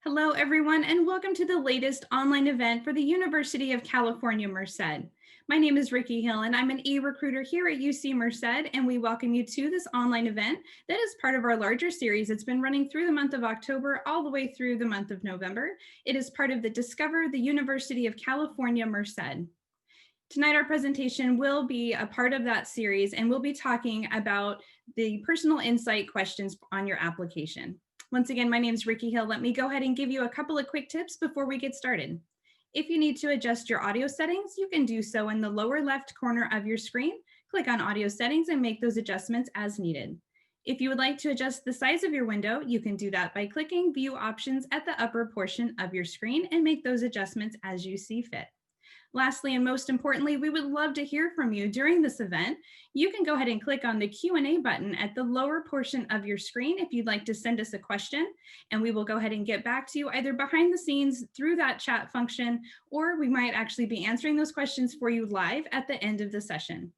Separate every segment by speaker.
Speaker 1: Hello, everyone, and welcome to the latest online event for the University of California, Merced. My name is Ricky Hill, and I'm an e-recruiter here at UC Merced, and we welcome you to this online event that is part of our larger series. It's been running through the month of October all the way through the month of November. It is part of the Discover the University of California, Merced. Tonight, our presentation will be a part of that series, and we'll be talking about the personal insight questions on your application. Once again, my name is Ricky Hill. Let me go ahead and give you a couple of quick tips before we get started. If you need to adjust your audio settings, you can do so in the lower left corner of your screen. Click on audio settings and make those adjustments as needed. If you would like to adjust the size of your window, you can do that by clicking view options at the upper portion of your screen and make those adjustments as you see fit. Lastly, and most importantly, we would love to hear from you during this event. You can go ahead and click on the Q&A button at the lower portion of your screen if you'd like to send us a question, and we will go ahead and get back to you either behind the scenes through that chat function, or we might actually be answering those questions for you live at the end of the session.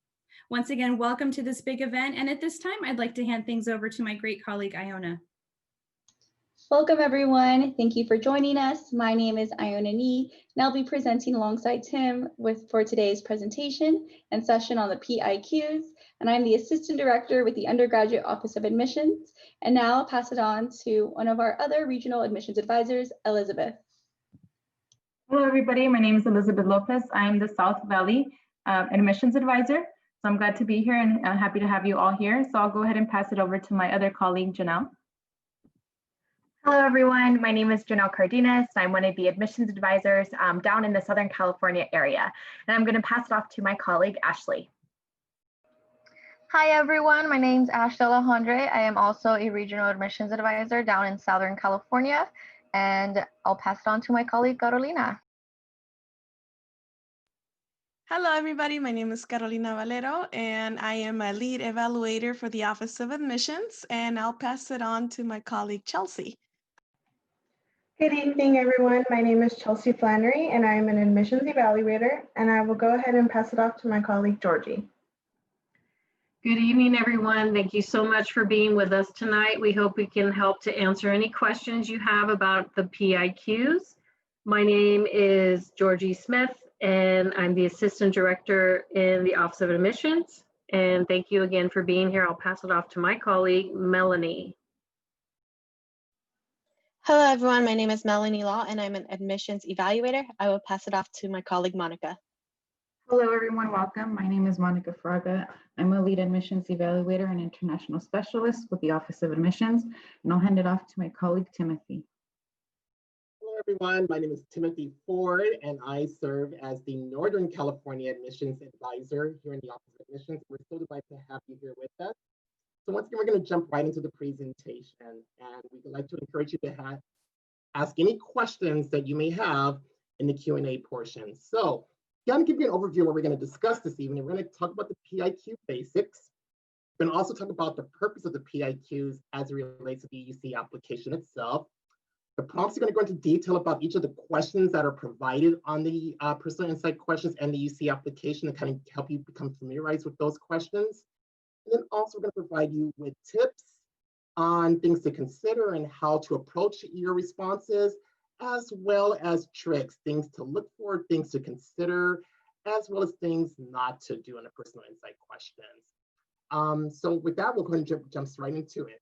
Speaker 1: Once again, welcome to this big event, and at this time, I'd like to hand things over to my great colleague, Iona.
Speaker 2: Welcome everyone. Thank you for joining us. My name is Iona Nee, and I'll be presenting alongside Tim for today's presentation and session on the PIQs. And I'm the Assistant Director with the Undergraduate Office of Admissions. And now I'll pass it on to one of our other regional admissions advisors, Elizabeth.
Speaker 3: Hello everybody, my name is Elizabeth Lopez. I'm the South Valley Admissions Advisor. So I'm glad to be here and happy to have you all here. So I'll go ahead and pass it over to my other colleague, Janelle.
Speaker 4: Hello, everyone. My name is Janelle Cardenas. I'm one of the admissions advisors down in the Southern California area. And I'm going to pass it off to my colleague, Ashley.
Speaker 5: Hi, everyone. My name is Ashley Alejandre. I am also a regional admissions advisor down in Southern California. And I'll pass it on to my colleague, Carolina.
Speaker 6: Hello, everybody. My name is Carolina Valero, and I am a lead evaluator for the Office of Admissions. And I'll pass it on to my colleague, Chelsea.
Speaker 7: Good evening, everyone. My name is Chelsea Flannery, and I am an admissions evaluator, and I will go ahead and pass it off to my colleague, Georgie.
Speaker 8: Good evening, everyone. Thank you so much for being with us tonight. We hope we can help to answer any questions you have about the PIQs. My name is Georgie Smith, and I'm the Assistant Director in the Office of Admissions. And thank you again for being here. I'll pass it off to my colleague, Melanie.
Speaker 9: Hello, everyone. My name is Melanie Law, and I'm an admissions evaluator. I will pass it off to my colleague, Monica.
Speaker 3: Hello, everyone. Welcome. My name is Monica Fraga. I'm a lead admissions evaluator and international specialist with the Office of Admissions, and I'll hand it off to my colleague, Timothy.
Speaker 10: Hello, everyone. My name is Timothy Ford, and I serve as the Northern California Admissions Advisor here in the Office of Admissions. We're so delighted to have you here with us. So once again, we're going to jump right into the presentation, and we'd like to encourage you to ask any questions that you may have in the Q&A portion. So I'm going to give you an overview of what we're going to discuss this evening. We're going to talk about the PIQ basics. We're going to also talk about the purpose of the PIQs as it relates to the UC application itself. The prompts are going to go into detail about each of the questions that are provided on the personal insight questions and the UC application to kind of help you become familiarized with those questions. And then also we're going to provide you with tips on things to consider and how to approach your responses, as well as tricks, things to look for, things to consider, as well as things not to do in the personal insight questions. So with that, we'll go ahead and jump right into it.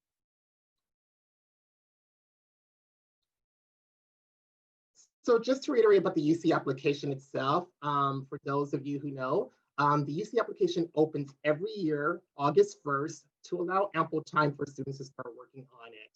Speaker 10: So just to reiterate about the UC application itself, for those of you who know, the UC application opens every year, August 1st, to allow ample time for students to start working on it.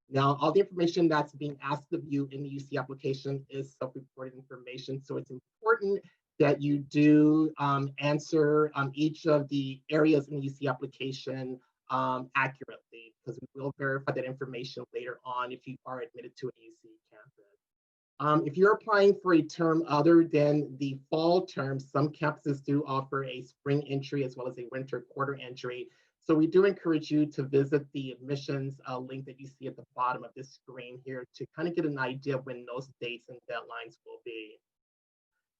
Speaker 10: Now, all the information that's being asked of you in the UC application is self-reported information, so it's important that you do answer each of the areas in the UC application accurately, because we will verify that information later on if you are admitted to a UC campus. If you're applying for a term other than the fall term, some campuses do offer a spring entry as well as a winter quarter entry. So we do encourage you to visit the admissions link that you see at the bottom of this screen here to kind of get an idea of when those dates and deadlines will be.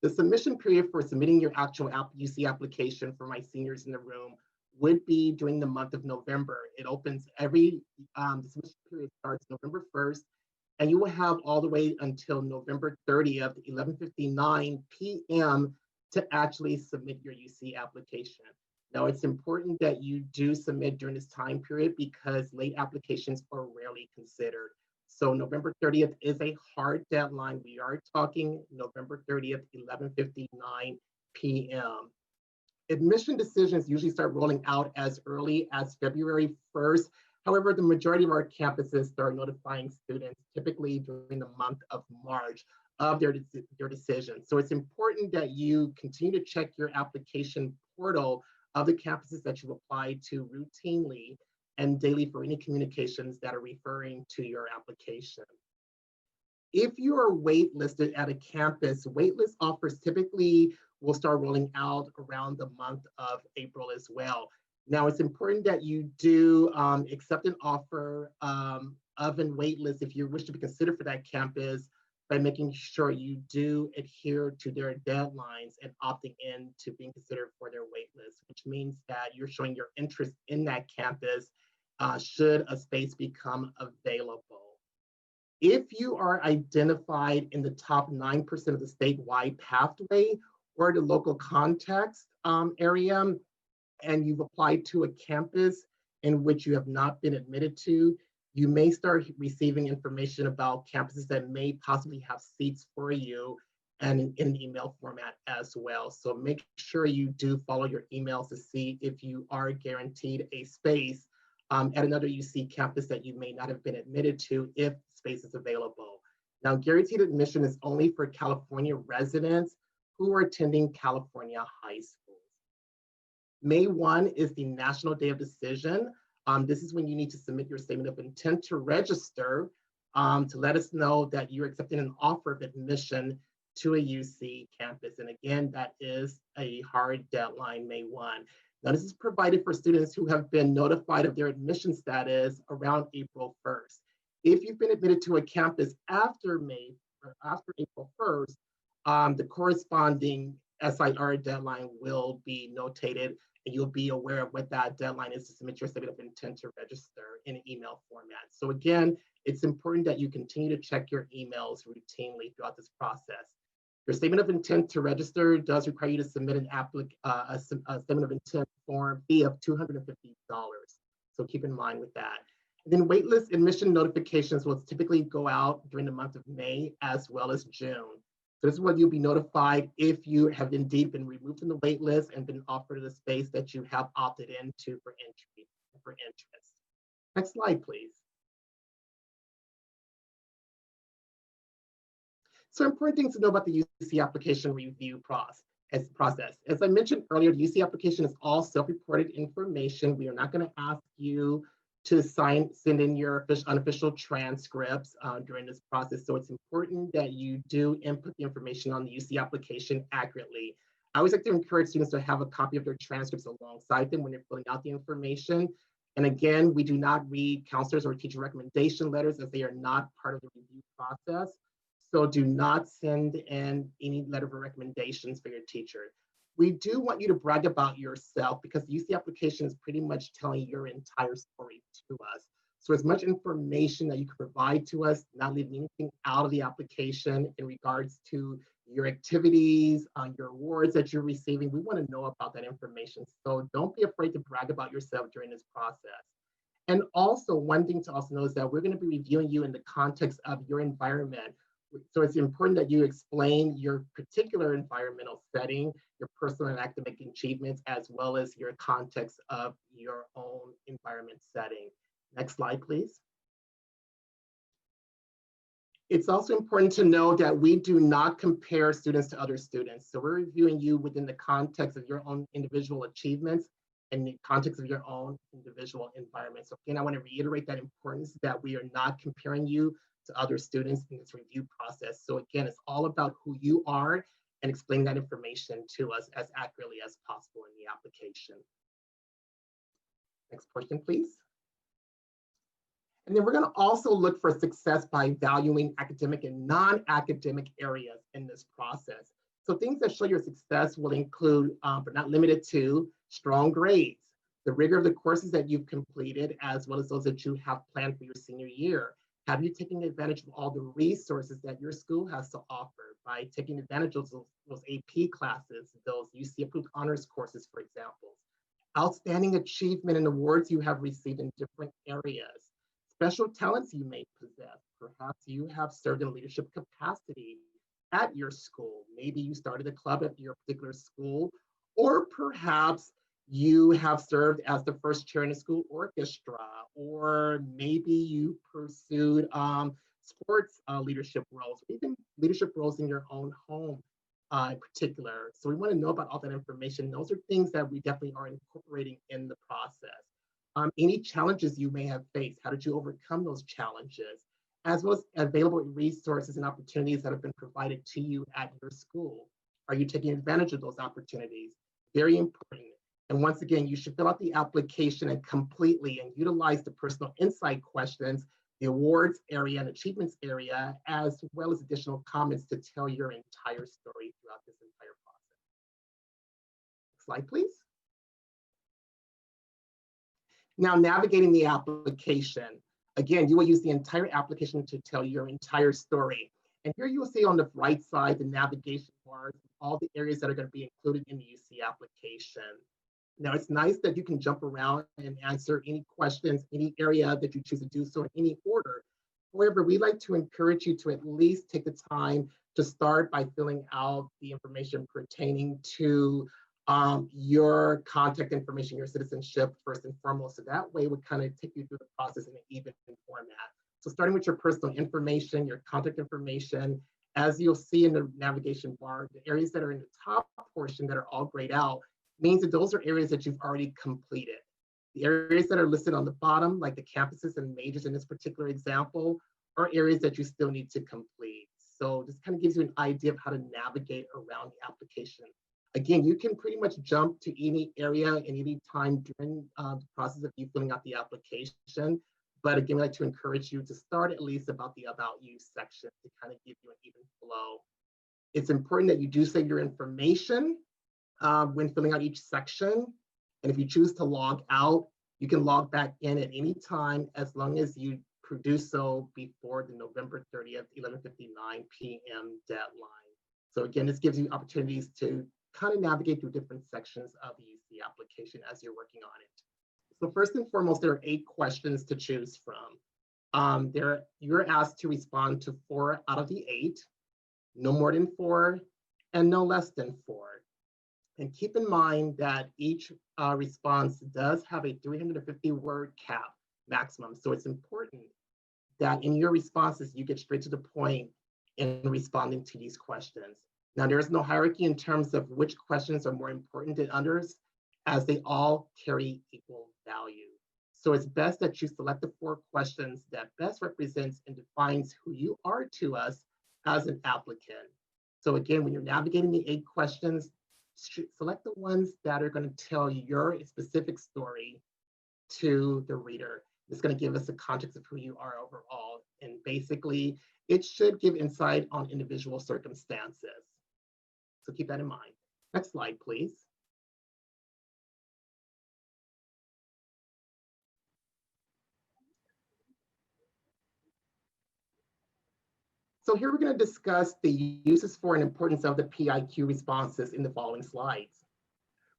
Speaker 10: The submission period for submitting your actual UC application for my seniors in the room would be during the month of November. It opens the submission period starts November 1st and you will have all the way until November 30th, 11:59 p.m. to actually submit your UC application. Now, it's important that you do submit during this time period because late applications are rarely considered. So November 30th is a hard deadline. We are talking November 30th, 11:59 p.m. Admission decisions usually start rolling out as early as February 1st. However, the majority of our campuses start notifying students typically during the month of March of their decision. So it's important that you continue to check your application portal of the campuses that you apply to routinely and daily for any communications that are referring to your application. If you are waitlisted at a campus, waitlist offers typically will start rolling out around the month of April as well. Now, it's important that you do accept an offer of a waitlist if you wish to be considered for that campus by making sure you do adhere to their deadlines and opting in to being considered for their waitlist, which means that you're showing your interest in that campus should a space become available. If you are identified in the top 9% of the statewide pathway or the local context area, and you've applied to a campus in which you have not been admitted to, you may start receiving information about campuses that may possibly have seats for you and in an email format as well. So make sure you do follow your emails to see if you are guaranteed a space at another UC campus that you may not have been admitted to if space is available. Now, guaranteed admission is only for California residents who are attending California high schools. May 1 is the National Day of Decision. This is when you need to submit your statement of intent to register to let us know that you're accepting an offer of admission to a UC campus. And again, that is a hard deadline, May 1. Now, this is provided for students who have been notified of their admission status around April 1st. If you've been admitted to a campus after April 1st, the corresponding SIR deadline will be notated, and you'll be aware of what that deadline is to submit your statement of intent to register in an email format. So again, it's important that you continue to check your emails routinely throughout this process. Your statement of intent to register does require you to submit a statement of intent form fee of $250. So keep in mind with that. And then waitlist admission notifications will typically go out during the month of May as well as June. So this is what you'll be notified if you have indeed been removed from the wait list and been offered a space that you have opted into for entry, for interest. Next slide, please. So important things to know about the UC application review process. As I mentioned earlier, the UC application is all self-reported information. We are not going to ask you to send in your unofficial transcripts during this process. So it's important that you do input the information on the UC application accurately. I always like to encourage students to have a copy of their transcripts alongside them when they're filling out the information. And again, we do not read counselors or teacher recommendation letters as they are not part of the review process. So do not send in any letter of recommendations for your teacher. We do want you to brag about yourself because the UC application is pretty much telling your entire story to us. So as much information that you can provide to us, not leaving anything out of the application in regards to your activities, your awards that you're receiving, we want to know about that information. So don't be afraid to brag about yourself during this process. And also one thing to also know is that we're going to be reviewing you in the context of your environment. So it's important that you explain your particular environmental setting, your personal and academic achievements, as well as your context of your own environment setting. Next slide, please. It's also important to know that we do not compare students to other students. So we're reviewing you within the context of your own individual achievements and the context of your own individual environment. So again, I want to reiterate that importance that we are not comparing you to other students in this review process. So again, it's all about who you are and explain that information to us as accurately as possible in the application. Next question, please. And then we're going to also look for success by valuing academic and non-academic areas in this process. So things that show your success will include, but not limited to, strong grades, the rigor of the courses that you've completed, as well as those that you have planned for your senior year, Have you taken advantage of all the resources that your school has to offer by taking advantage of those AP classes, those UC approved honors courses, for example? Outstanding achievement and awards you have received in different areas. Special talents you may possess. Perhaps you have served in leadership capacity at your school. Maybe you started a club at your particular school, or perhaps you have served as the first chair in a school orchestra, or maybe you pursued sports leadership roles, or even leadership roles in your own home in particular. So we want to know about all that information. Those are things that we definitely are incorporating in the process. Any challenges you may have faced, how did you overcome those challenges? As well as available resources and opportunities that have been provided to you at your school. Are you taking advantage of those opportunities? Very important. And once again, you should fill out the application and completely and utilize the personal insight questions, the awards area and achievements area, as well as additional comments to tell your entire story throughout this entire process. Slide, please. Now, navigating the application. Again, you will use the entire application to tell your entire story. And here you will see on the right side, the navigation bars, all the areas that are going to be included in the UC application. Now, it's nice that you can jump around and answer any questions, any area that you choose to do so in any order. However, we like to encourage you to at least take the time to start by filling out the information pertaining to your contact information, your citizenship first and foremost. So that way we kind of take you through the process in an even format. So starting with your personal information, your contact information, as you'll see in the navigation bar, the areas that are in the top portion that are all grayed out means that those are areas that you've already completed. The areas that are listed on the bottom, like the campuses and majors in this particular example, are areas that you still need to complete. So this kind of gives you an idea of how to navigate around the application. Again, you can pretty much jump to any area at any time during the process of you filling out the application. But again, we like to encourage you to start at least about the About You section to kind of give you an even flow. It's important that you do save your information when filling out each section. And if you choose to log out, you can log back in at any time as long as you produce so before the November 30th, 11:59 p.m. deadline. So again, this gives you opportunities to kind of navigate through different sections of the UC application as you're working on it. So first and foremost, there are 8 questions to choose from. You're asked to respond to 4 out of the 8, no more than 4, and no less than 4. And keep in mind that each response does have a 350-word cap maximum. So it's important that in your responses, you get straight to the point in responding to these questions. Now, there is no hierarchy in terms of which questions are more important than others, as they all carry equal value. So it's best that you select the 4 questions that best represents and defines who you are to us as an applicant. So again, when you're navigating the 8 questions, select the ones that are going to tell your specific story to the reader. It's going to give us a context of who you are overall. And basically, it should give insight on individual circumstances. So keep that in mind. Next slide, please. So here we're going to discuss the uses for and importance of the PIQ responses in the following slides.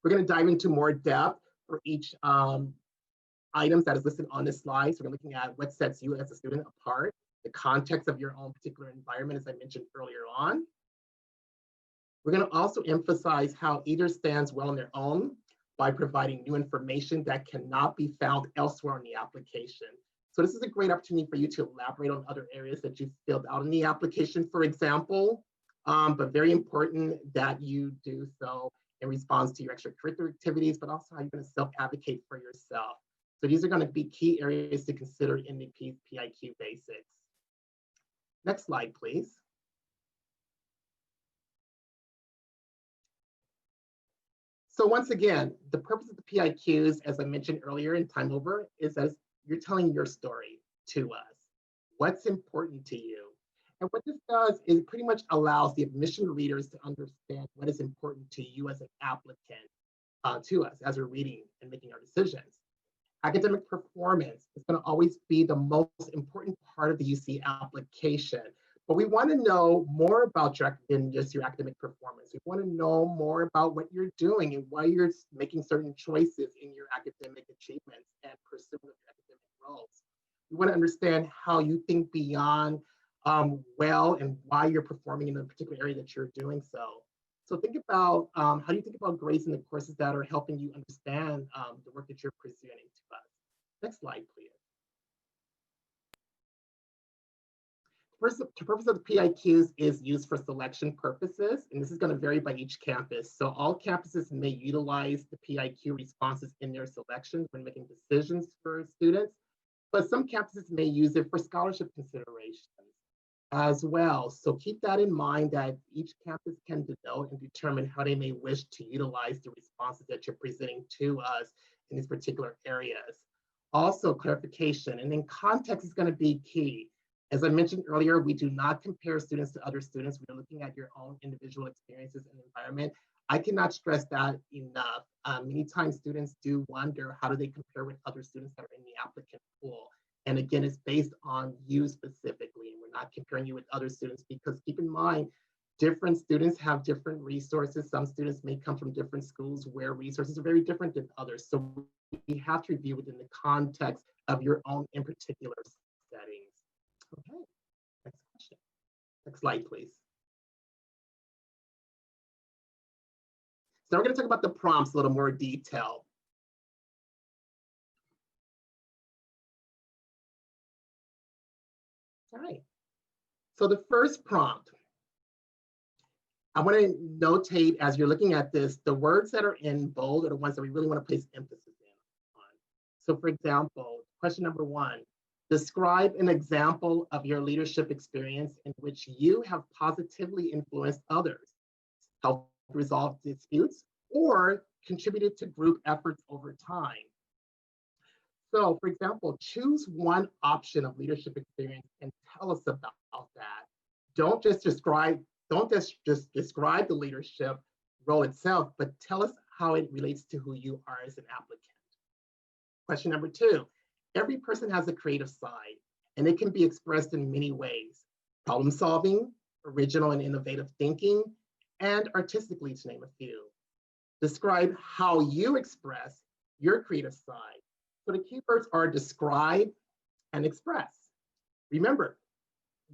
Speaker 10: We're going to dive into more depth for each items that is listed on this slide. So we're looking at what sets you as a student apart, the context of your own particular environment, as I mentioned earlier on. We're going to also emphasize how either stands well on their own by providing new information that cannot be found elsewhere in the application. So this is a great opportunity for you to elaborate on other areas that you filled out in the application, for example, but very important that you do so in response to your extracurricular activities, but also how you're going to self-advocate for yourself. So these are going to be key areas to consider in the PIQ basics. Next slide, please. So once again, the purpose of the PIQs, as I mentioned earlier in Time Over, is that you're telling your story to us. What's important to you? And what this does is pretty much allows the admission readers to understand what is important to you as an applicant to us as we're reading and making our decisions. Academic performance is going to always be the most important part of the UC application. But we want to know more about than just your academic performance. We want to know more about what you're doing and why you're making certain choices in your academic achievements and pursuit of your academic goals. We want to understand how you think beyond well and why you're performing in a particular area that you're doing so. So think about how do you think about grades in the courses that are helping you understand the work that you're presenting to us. Next slide, please. The purpose of the PIQs is used for selection purposes, and this is going to vary by each campus. So all campuses may utilize the PIQ responses in their selections when making decisions for students, but some campuses may use it for scholarship considerations as well. So keep that in mind that each campus can denote and determine how they may wish to utilize the responses that you're presenting to us in these particular areas. Also clarification, and then context is going to be key. As I mentioned earlier, we do not compare students to other students. We're looking at your own individual experiences and environment. I cannot stress that enough. Many times students do wonder, how do they compare with other students that are in the applicant pool? And again, it's based on you specifically. And we're not comparing you with other students because keep in mind, different students have different resources. Some students may come from different schools where resources are very different than others. So we have to review within the context of your own in particular settings. Okay, next question. Next slide, please. So we're going to talk about the prompts a little more detail. All right. So the first prompt, I want to notate as you're looking at this, the words that are in bold are the ones that we really want to place emphasis on. So for example, question number 1, describe an example of your leadership experience in which you have positively influenced others, helped resolve disputes, or contributed to group efforts over time. So for example, choose one option of leadership experience and tell us about that. Don't just describe the leadership role itself, but tell us how it relates to who you are as an applicant. Question number 2, every person has a creative side, and it can be expressed in many ways: problem solving, original and innovative thinking, and artistically, to name a few. Describe how you express your creative side. So the keywords are describe and express. Remember,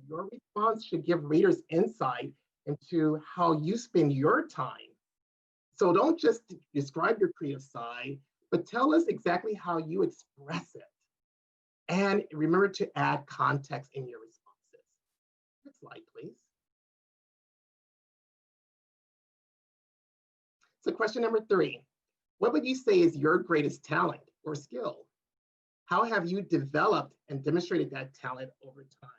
Speaker 10: your response should give readers insight into how you spend your time. So don't just describe your creative side, but tell us exactly how you express it. And remember to add context in your responses. Next slide, please. So question number 3, what would you say is your greatest talent or skill? How have you developed and demonstrated that talent over time?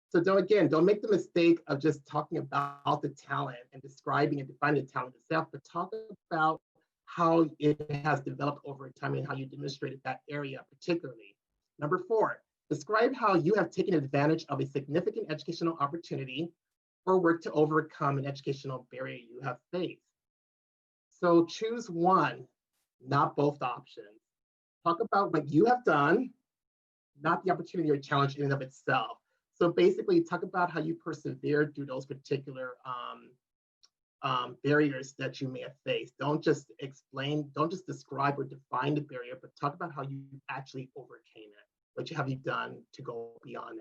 Speaker 10: So don't make the mistake of just talking about the talent and describing and defining the talent itself, but talk about how it has developed over time and how you demonstrated that area particularly. Number 4, describe how you have taken advantage of a significant educational opportunity or worked to overcome an educational barrier you have faced. So choose one, not both options. Talk about what you have done, not the opportunity or challenge in and of itself. So basically talk about how you persevered through those particular barriers that you may have faced. Don't just describe or define the barrier, but talk about how you actually overcame it. What have you done to go beyond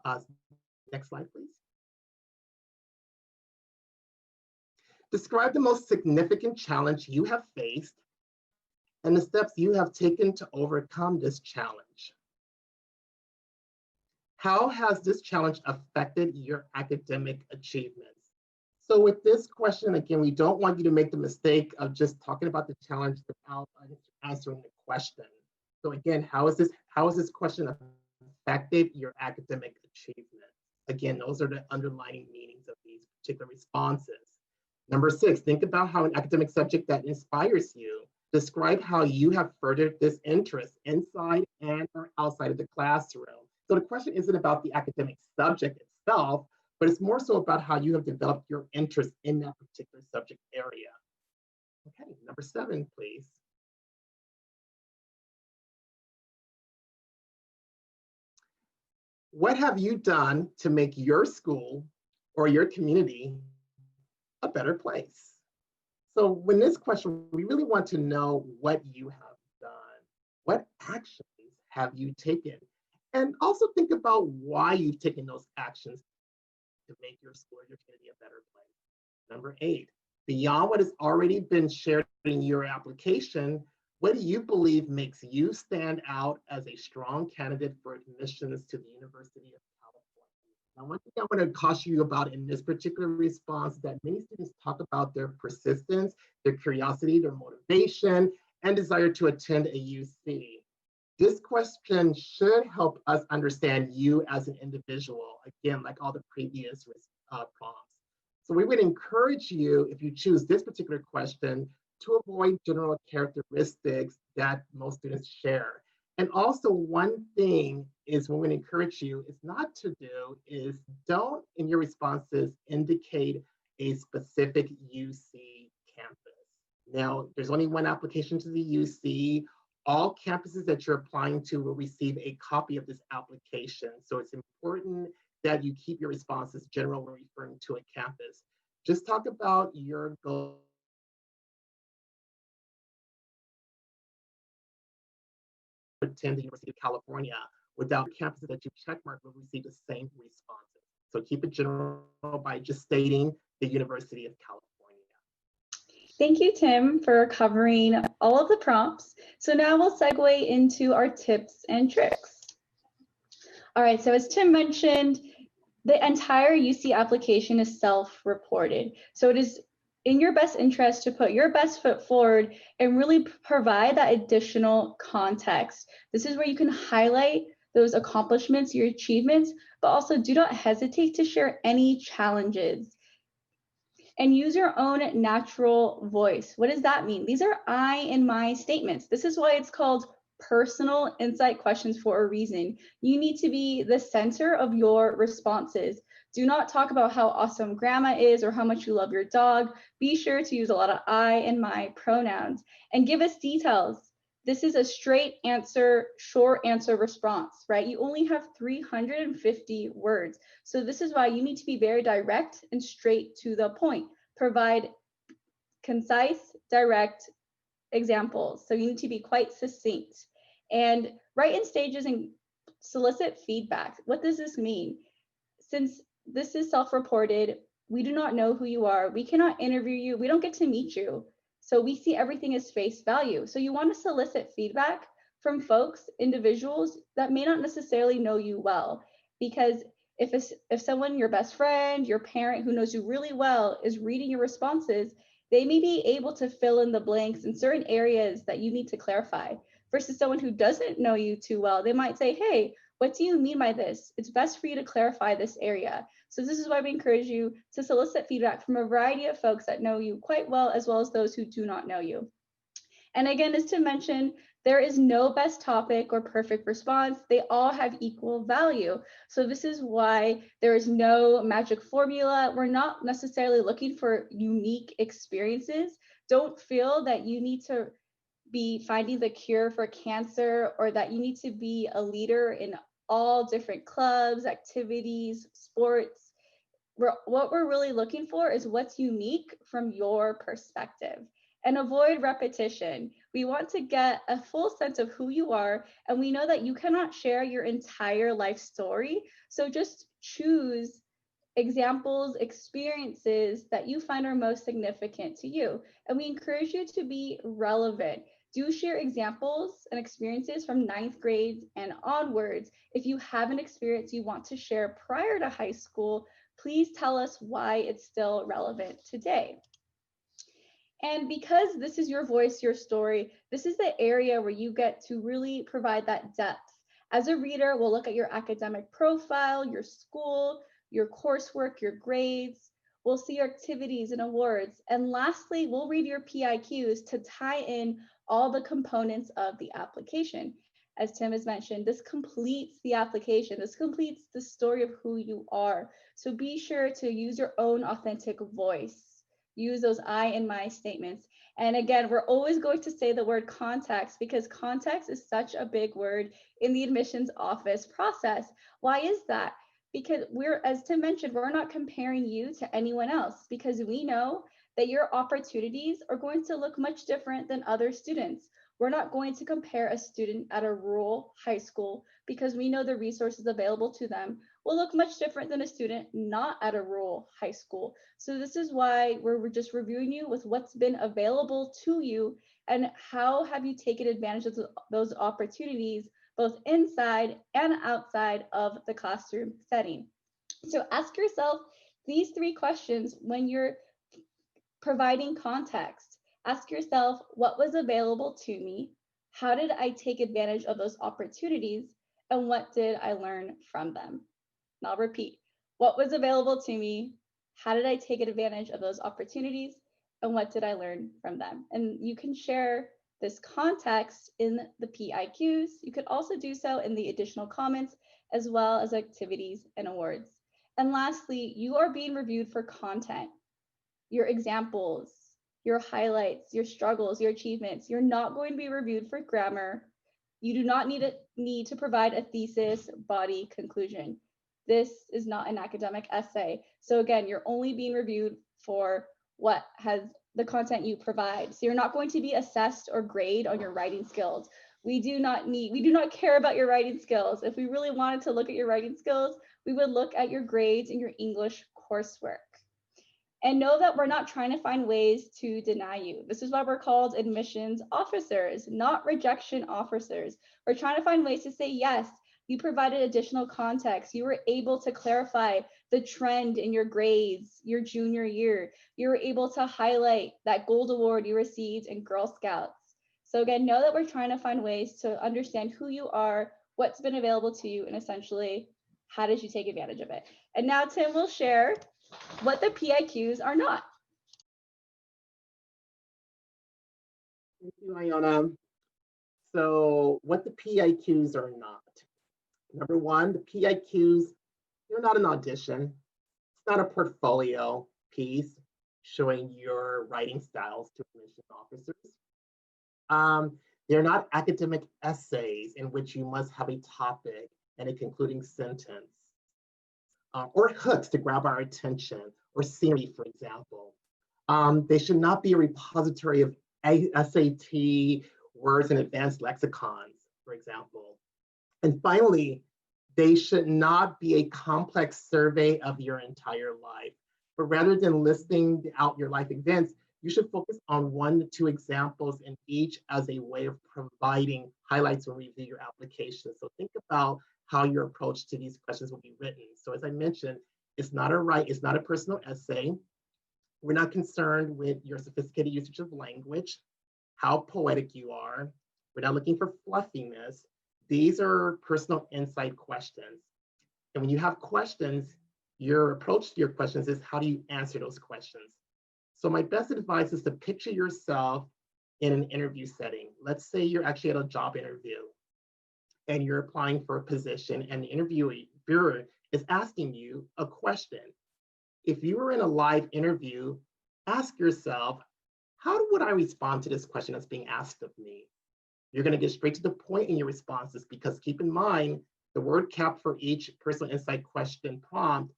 Speaker 10: that? Next slide, please. Describe the most significant challenge you have faced and the steps you have taken to overcome this challenge. How has this challenge affected your academic achievements? So with this question, again, we don't want you to make the mistake of just talking about the challenge without answering the question. So again, how has this question affected your academic achievement? Again, those are the underlying meanings of these particular responses. Number 6, think about how an academic subject that inspires you. Describe how you have furthered this interest inside and or outside of the classroom. So the question isn't about the academic subject itself, but it's more so about how you have developed your interest in that particular subject area. Okay, number 7, please. What have you done to make your school or your community a better place? So when this question, we really want to know what you have done. What actions have you taken? And also think about why you've taken those actions to make your school or your community a better place. Number 8, beyond what has already been shared in your application, what do you believe makes you stand out as a strong candidate for admissions to the University of California? Now, one thing I want to caution you about in this particular response is that many students talk about their persistence, their curiosity, their motivation, and desire to attend a UC. This question should help us understand you as an individual, again, like all the previous prompts. So we would encourage you, if you choose this particular question, to avoid general characteristics that most students share. And also one thing is what we would encourage you is not to do is don't in your responses indicate a specific UC campus. Now, there's only one application to the UC. All campuses that you're applying to will receive a copy of this application. So it's important that you keep your responses general when referring to a campus. Just talk about your goal to attend the University of California. Without campuses that you checkmark will receive the same responses. So keep it general by just stating the University of California.
Speaker 2: Thank you, Tim, for covering all of the prompts. So now we'll segue into our tips and tricks. All right, so as Tim mentioned, the entire UC application is self-reported. So it is in your best interest to put your best foot forward and really provide that additional context. This is where you can highlight those accomplishments, your achievements, but also do not hesitate to share any challenges. And use your own natural voice. What does that mean? These are I and my statements. This is why it's called personal insight questions for a reason. You need to be the center of your responses. Do not talk about how awesome grandma is or how much you love your dog. Be sure to use a lot of I and my pronouns and give us details. This is a straight answer, short answer response, right? You only have 350 words. So this is why you need to be very direct and straight to the point. Provide concise, direct examples. So you need to be quite succinct. And write in stages and solicit feedback. What does this mean? Since this is self-reported, we do not know who you are. We cannot interview you. We don't get to meet you. So we see everything as face value. So you want to solicit feedback from folks, individuals that may not necessarily know you well. Because if someone, your best friend, your parent who knows you really well is reading your responses, they may be able to fill in the blanks in certain areas that you need to clarify. Versus someone who doesn't know you too well, they might say, hey, what do you mean by this? It's best for you to clarify this area. So this is why we encourage you to solicit feedback from a variety of folks that know you quite well as those who do not know you. And again, as Tim mentioned, there is no best topic or perfect response. They all have equal value. So this is why there is no magic formula. We're not necessarily looking for unique experiences. Don't feel that you need to be finding the cure for cancer or that you need to be a leader in all different clubs, activities, sports. What we're really looking for is what's unique from your perspective. And avoid repetition. We want to get a full sense of who you are, and we know that you cannot share your entire life story. So just choose examples, experiences that you find are most significant to you. And we encourage you to be relevant. Do share examples and experiences from 9th grade and onwards. If you have an experience you want to share prior to high school, please tell us why it's still relevant today. And because this is your voice, your story, this is the area where you get to really provide that depth. As a reader, we'll look at your academic profile, your school, your coursework, your grades. We'll see your activities and awards. And lastly, we'll read your PIQs to tie in all the components of the application. As Tim has mentioned, this completes the application. This completes the story of who you are. So be sure to use your own authentic voice. use those I and my statements. And again, we're always going to say the word context because context is such a big word in the admissions office process. Why is that? Because as Tim mentioned, we're not comparing you to anyone else because we know that your opportunities are going to look much different than other students. We're not going to compare a student at a rural high school because we know the resources available to them will look much different than a student not at a rural high school. So this is why we're just reviewing you with what's been available to you and how have you taken advantage of those opportunities both inside and outside of the classroom setting. So ask yourself these 3 questions when you're providing context. Ask yourself, what was available to me? How did I take advantage of those opportunities? And what did I learn from them? And I'll repeat, what was available to me? How did I take advantage of those opportunities? And what did I learn from them? And you can share this context in the PIQs. You could also do so in the additional comments, as well as activities and awards. And lastly, you are being reviewed for content, your examples, your highlights, your struggles, your achievements. You're not going to be reviewed for grammar. You do not need to provide a thesis, body, conclusion. This is not an academic essay. So again, you're only being reviewed for what has the content you provide. So you're not going to be assessed or graded on your writing skills. We do not care about your writing skills. If we really wanted to look at your writing skills, we would look at your grades and your English coursework. And know that we're not trying to find ways to deny you. This is why we're called admissions officers, not rejection officers. We're trying to find ways to say, yes, you provided additional context. You were able to clarify the trend in your grades your junior year. You were able to highlight that gold award you received in Girl Scouts. So again, know that we're trying to find ways to understand who you are, what's been available to you, and essentially, how did you take advantage of it? And now Tim will share what the PIQs are not.
Speaker 10: Thank you, Iona. So what the PIQs are not. Number one, the PIQs, they're not an audition. It's not a portfolio piece showing your writing styles to admission officers. They're not academic essays in which you must have a topic and a concluding sentence, or hooks to grab our attention, or scenery, for example. They should not be a repository of SAT words and advanced lexicons, for example. And finally, they should not be a complex survey of your entire life, but rather than listing out your life events, you should focus on 1 to 2 examples in each as a way of providing highlights when we review your application. So think about how your approach to these questions will be written. So as I mentioned, it's not a personal essay. We're not concerned with your sophisticated usage of language, how poetic you are. We're not looking for fluffiness. These are personal insight questions. And when you have questions, your approach to your questions is how do you answer those questions? So my best advice is to picture yourself in an interview setting. Let's say you're actually at a job interview and you're applying for a position and the interviewer is asking you a question. If you were in a live interview, ask yourself, how would I respond to this question that's being asked of me? You're going to get straight to the point in your responses because keep in mind, the word cap for each personal insight question prompt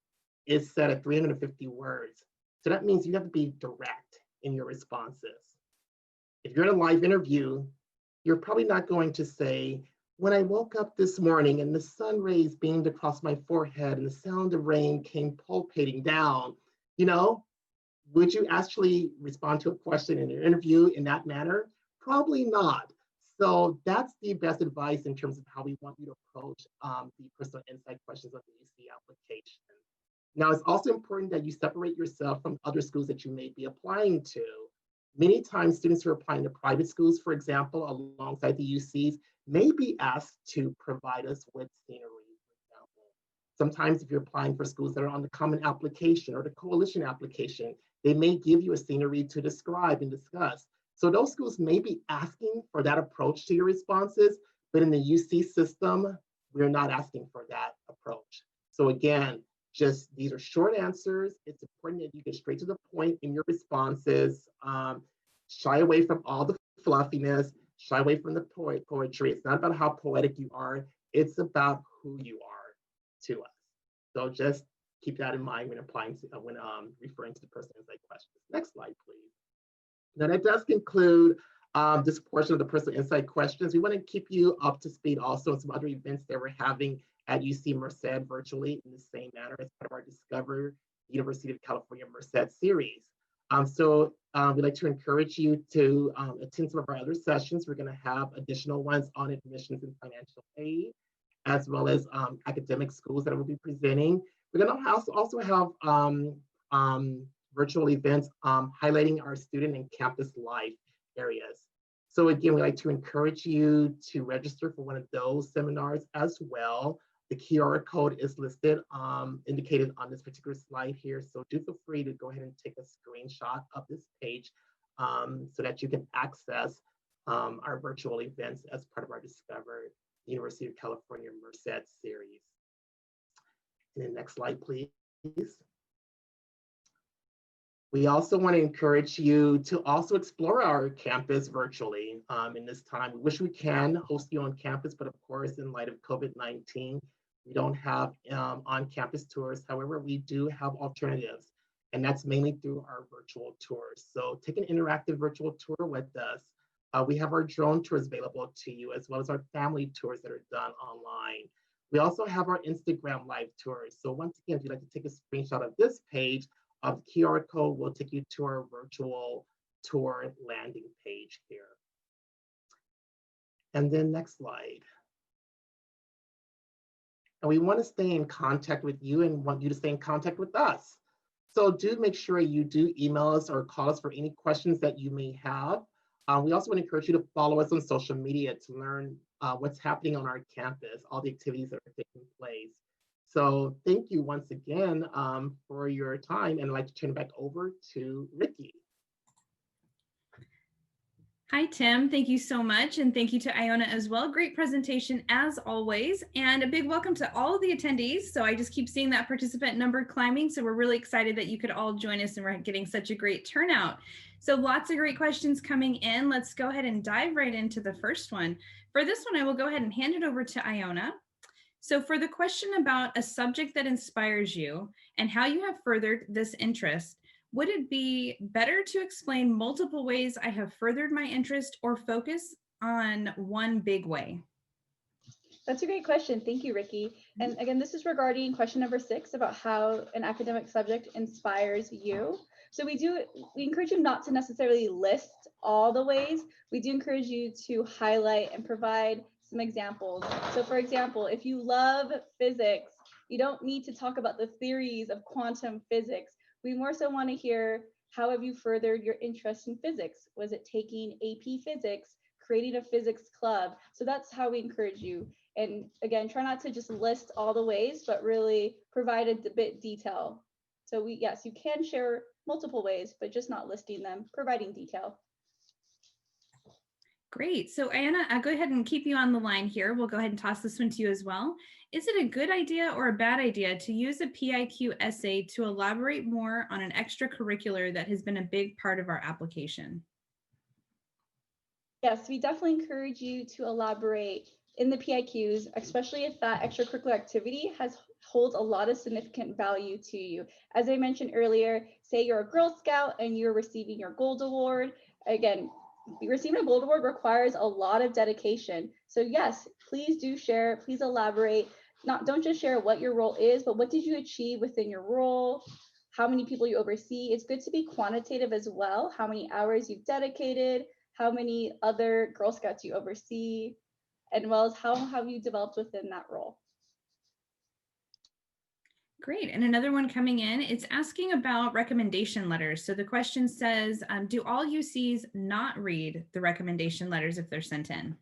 Speaker 10: is set at 350 words. So that means you have to be direct in your responses. If you're in a live interview, you're probably not going to say, when I woke up this morning and the sun rays beamed across my forehead and the sound of rain came pulsating down, would you actually respond to a question in your interview in that manner? Probably not. So that's the best advice in terms of how we want you to approach the personal insight questions on the UC application. Now, it's also important that you separate yourself from other schools that you may be applying to. Many times, students who are applying to private schools, for example, alongside the UCs, may be asked to provide us with scenery, for example. Sometimes if you're applying for schools that are on the common application or the coalition application, they may give you a scenery to describe and discuss. So those schools may be asking for that approach to your responses, but in the UC system, we're not asking for that approach. So again, these are short answers. It's important that you get straight to the point in your responses. Shy away from all the fluffiness, shy away from the poetry. It's not about how poetic you are. It's about who you are to us. So just keep that in mind when referring to the personal insight questions. Next slide, please. Now that does conclude this portion of the personal insight questions. We want to keep you up to speed also on some other events that we're having at UC Merced virtually in the same manner as part of our Discover University of California Merced series. We'd like to encourage you to attend some of our other sessions. We're going to have additional ones on admissions and financial aid, as well as academic schools that will be presenting. We're going to also have virtual events highlighting our student and campus life areas. So again, we'd like to encourage you to register for one of those seminars as well. The QR code is listed, indicated on this particular slide here. So do feel free to go ahead and take a screenshot of this page so that you can access our virtual events as part of our Discover University of California Merced series. And then next slide, please. We also want to encourage you to also explore our campus virtually in this time. We wish we can host you on campus, but of course, in light of COVID-19, we don't have on-campus tours. However, we do have alternatives, and that's mainly through our virtual tours. So take an interactive virtual tour with us. We have our drone tours available to you, as well as our family tours that are done online. We also have our Instagram live tours. So once again, if you'd like to take a screenshot of this page, the QR code will take you to our virtual tour landing page here. And then next slide. And we want to stay in contact with you and want you to stay in contact with us. So do make sure you do email us or call us for any questions that you may have. We also want to encourage you to follow us on social media to learn what's happening on our campus, all the activities that are taking place. So thank you once again for your time, and I'd like to turn it back over to Ricky.
Speaker 1: Hi, Tim. Thank you so much. And thank you to Iona as well. Great presentation as always. And a big welcome to all of the attendees. So I just keep seeing that participant number climbing. So we're really excited that you could all join us and we're getting such a great turnout. So lots of great questions coming in. Let's go ahead and dive right into the first one. For this one, I will go ahead and hand it over to Iona. So for the question about a subject that inspires you and how you have furthered this interest, would it be better to explain multiple ways I have furthered my interest or focus on one big way?
Speaker 2: That's a great question. Thank you, Ricky. And again, this is regarding question number 6 about how an academic subject inspires you. So we encourage you not to necessarily list all the ways. We do encourage you to highlight and provide some examples. So for example, if you love physics, you don't need to talk about the theories of quantum physics. We more so want to hear, how have you furthered your interest in physics? Was it taking AP physics, creating a physics club? So that's how we encourage you. And again, try not to just list all the ways, but really provide a bit detail. So yes, you can share multiple ways, but just not listing them, providing detail.
Speaker 1: Great. So Iona, I'll go ahead and keep you on the line here. We'll go ahead and toss this one to you as well. Is it a good idea or a bad idea to use a PIQ essay to elaborate more on an extracurricular that has been a big part of our application?
Speaker 2: Yes, we definitely encourage you to elaborate in the PIQs, especially if that extracurricular activity holds a lot of significant value to you. As I mentioned earlier, say you're a Girl Scout and you're receiving your Gold Award. Again, receiving a Gold Award requires a lot of dedication. So yes, please do share, please elaborate. Don't just share what your role is, but what did you achieve within your role? How many people you oversee? It's good to be quantitative as well. How many hours you've dedicated, how many other Girl Scouts you oversee, and well as how have you developed within that role.
Speaker 1: Great. And another one coming in, it's asking about recommendation letters. So the question says, do all UCs not read the recommendation letters if they're sent in?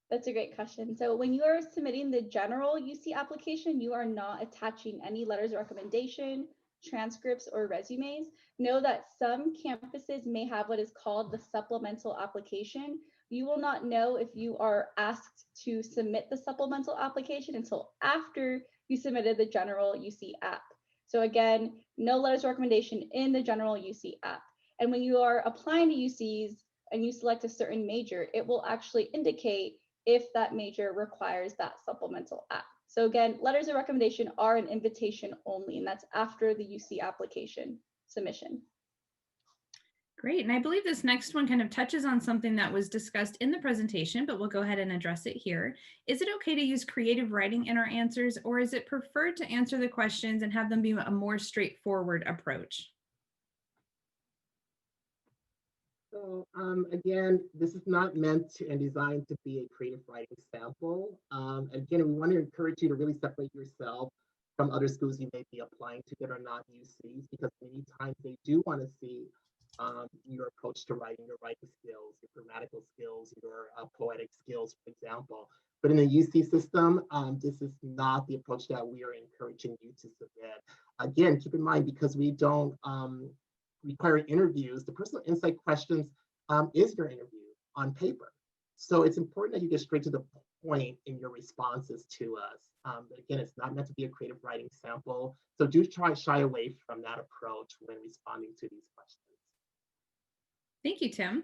Speaker 2: That's a great question. So when you are submitting the general UC application, you are not attaching any letters of recommendation, transcripts, or resumes. Know that some campuses may have what is called the supplemental application. You will not know if you are asked to submit the supplemental application until after you submitted the general UC app. So again, no letters of recommendation in the general UC app. And when you are applying to UCs and you select a certain major, it will actually indicate if that major requires that supplemental app. So again, letters of recommendation are an invitation only, and that's after the UC application submission.
Speaker 1: Great. And I believe this next one kind of touches on something that was discussed in the presentation, but we'll go ahead and address it here. Is it okay to use creative writing in our answers, or is it preferred to answer the questions and have them be a more straightforward approach?
Speaker 10: So again, this is not meant to and designed to be a creative writing sample. Again, we want to encourage you to really separate yourself from other schools you may be applying to that are not UCs, because many times they do want to see your approach to writing, your writing skills, your grammatical skills, your poetic skills, for example. But in the UC system, this is not the approach that we are encouraging you to submit. Again, keep in mind, because we don't require interviews, the personal insight questions is your interview on paper. So it's important that you get straight to the point in your responses to us. But again, it's not meant to be a creative writing sample. So do shy away from that approach when responding to these questions.
Speaker 1: Thank you, Tim.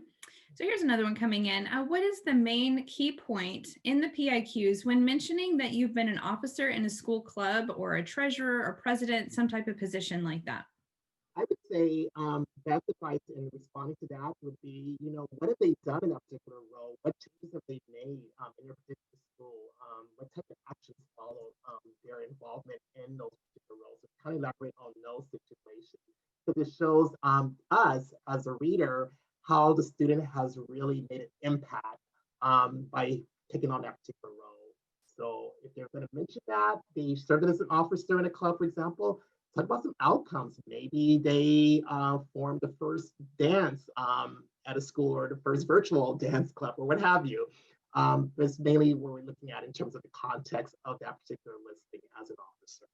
Speaker 1: So here's another one coming in. What is the main key point in the PIQs when mentioning that you've been an officer in a school club or a treasurer or president, some type of position like that?
Speaker 10: I would say best advice in responding to that would be, what have they done in that particular role? What changes have they made in your particular school? What type of actions followed their involvement in those particular roles? So kind of elaborate on those situations. So this shows us as a reader how the student has really made an impact by taking on that particular role. So if they're going to mention that they served as an officer in a club, for example, talk about some outcomes. Maybe they formed the first dance at a school, or the first virtual dance club, or what have you. That's mainly what we're looking at in terms of the context of that particular listing as an officer.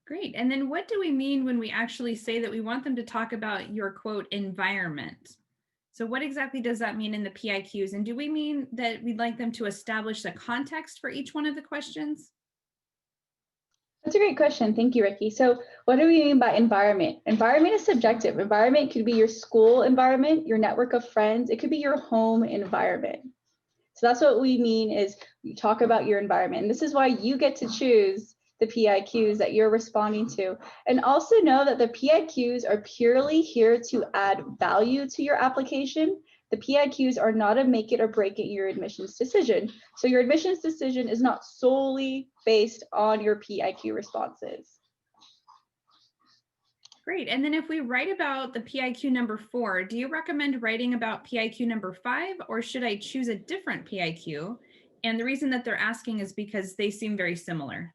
Speaker 1: Great. And then what do we mean when we actually say that we want them to talk about your, quote, environment? So what exactly does that mean in the PIQs? And do we mean that we'd like them to establish the context for each one of the questions?
Speaker 2: That's a great question. Thank you, Ricky. So what do we mean by environment? Environment is subjective. Environment could be your school environment, your network of friends. It could be your home environment. So that's what we mean is you talk about your environment. And this is why you get to choose the PIQs that you're responding to. And also know that the PIQs are purely here to add value to your application. The PIQs are not a make it or break it your admissions decision. So your admissions decision is not solely based on your PIQ responses.
Speaker 1: Great. And then if we write about the PIQ number 4, do you recommend writing about PIQ number 5, or should I choose a different PIQ? And the reason that they're asking is because they seem very similar.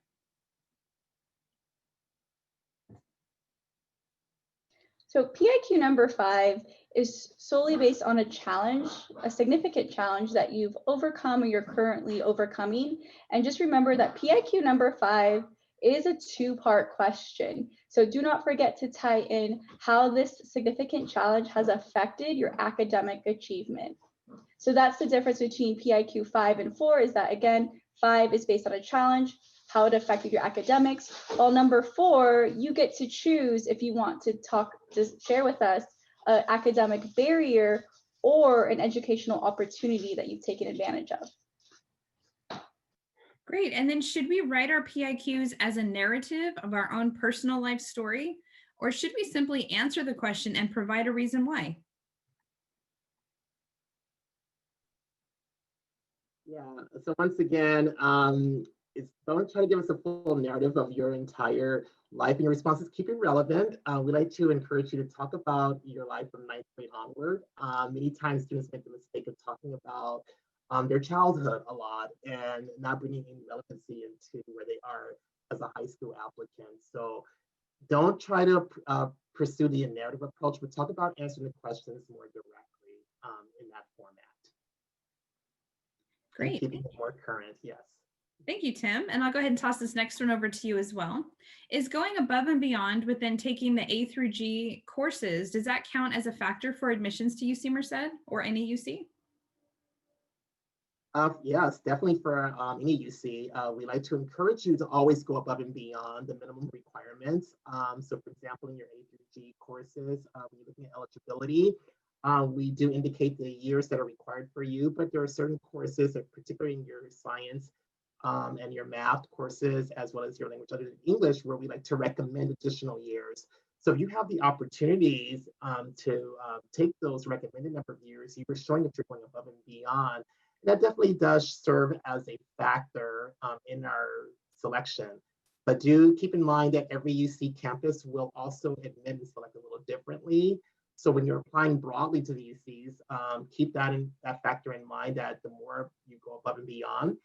Speaker 2: So PIQ number 5 is solely based on a challenge, a significant challenge that you've overcome or you're currently overcoming. And just remember that PIQ number 5 is a 2-part question. So do not forget to tie in how this significant challenge has affected your academic achievement. So that's the difference between PIQ 5 and 4, is that again, 5 is based on a challenge, how it affected your academics, while number 4, you get to choose if you want to share with us an academic barrier or an educational opportunity that you've taken advantage of.
Speaker 1: Great. And then should we write our PIQs as a narrative of our own personal life story, or should we simply answer the question and provide a reason why?
Speaker 10: Yeah, so once again, don't try to give us a full narrative of your entire life and your responses. Keep it relevant. We like to encourage you to talk about your life from 9th grade onward. Many times students make the mistake of talking about their childhood a lot and not bringing any relevancy into where they are as a high school applicant. So don't try to pursue the narrative approach, but talk about answering the questions more directly in that format.
Speaker 1: Great.
Speaker 10: And keeping it more current, yes.
Speaker 1: Thank you, Tim. And I'll go ahead and toss this next one over to you as well. Is going above and beyond within taking the A through G courses, does that count as a factor for admissions to UC Merced or any UC?
Speaker 10: Yes, definitely for any UC, we like to encourage you to always go above and beyond the minimum requirements. So for example, in your A through G courses, when you're looking at eligibility, we do indicate the years that are required for you, but there are certain courses, particularly in your science and your math courses, as well as your language other than English, where we like to recommend additional years. So if you have the opportunities to take those recommended number of years, you are showing that you're going above and beyond. That definitely does serve as a factor in our selection. But do keep in mind that every UC campus will also admit and select a little differently. So when you're applying broadly to the UCs, keep that factor in mind, that the more you go above and beyond,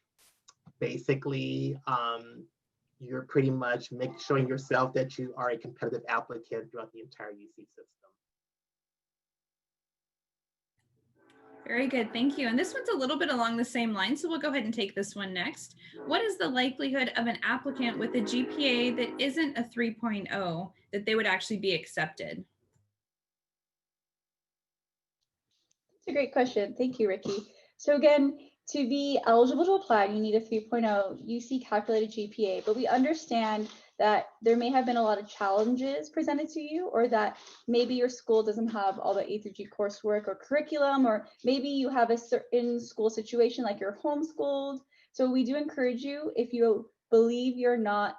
Speaker 10: basically you're pretty much showing yourself that you are a competitive applicant throughout the entire UC system.
Speaker 1: Very good, thank you. And this one's a little bit along the same line, so we'll go ahead and take this one next. What is the likelihood of an applicant with a GPA that isn't a 3.0 that they would actually be accepted?
Speaker 2: That's a great question. Thank you, Ricky. So again, to be eligible to apply, you need a 3.0 UC calculated GPA, but we understand that there may have been a lot of challenges presented to you, or that maybe your school doesn't have all the A through G coursework or curriculum, or maybe you have a certain school situation like you're homeschooled. So we do encourage you, if you believe you're not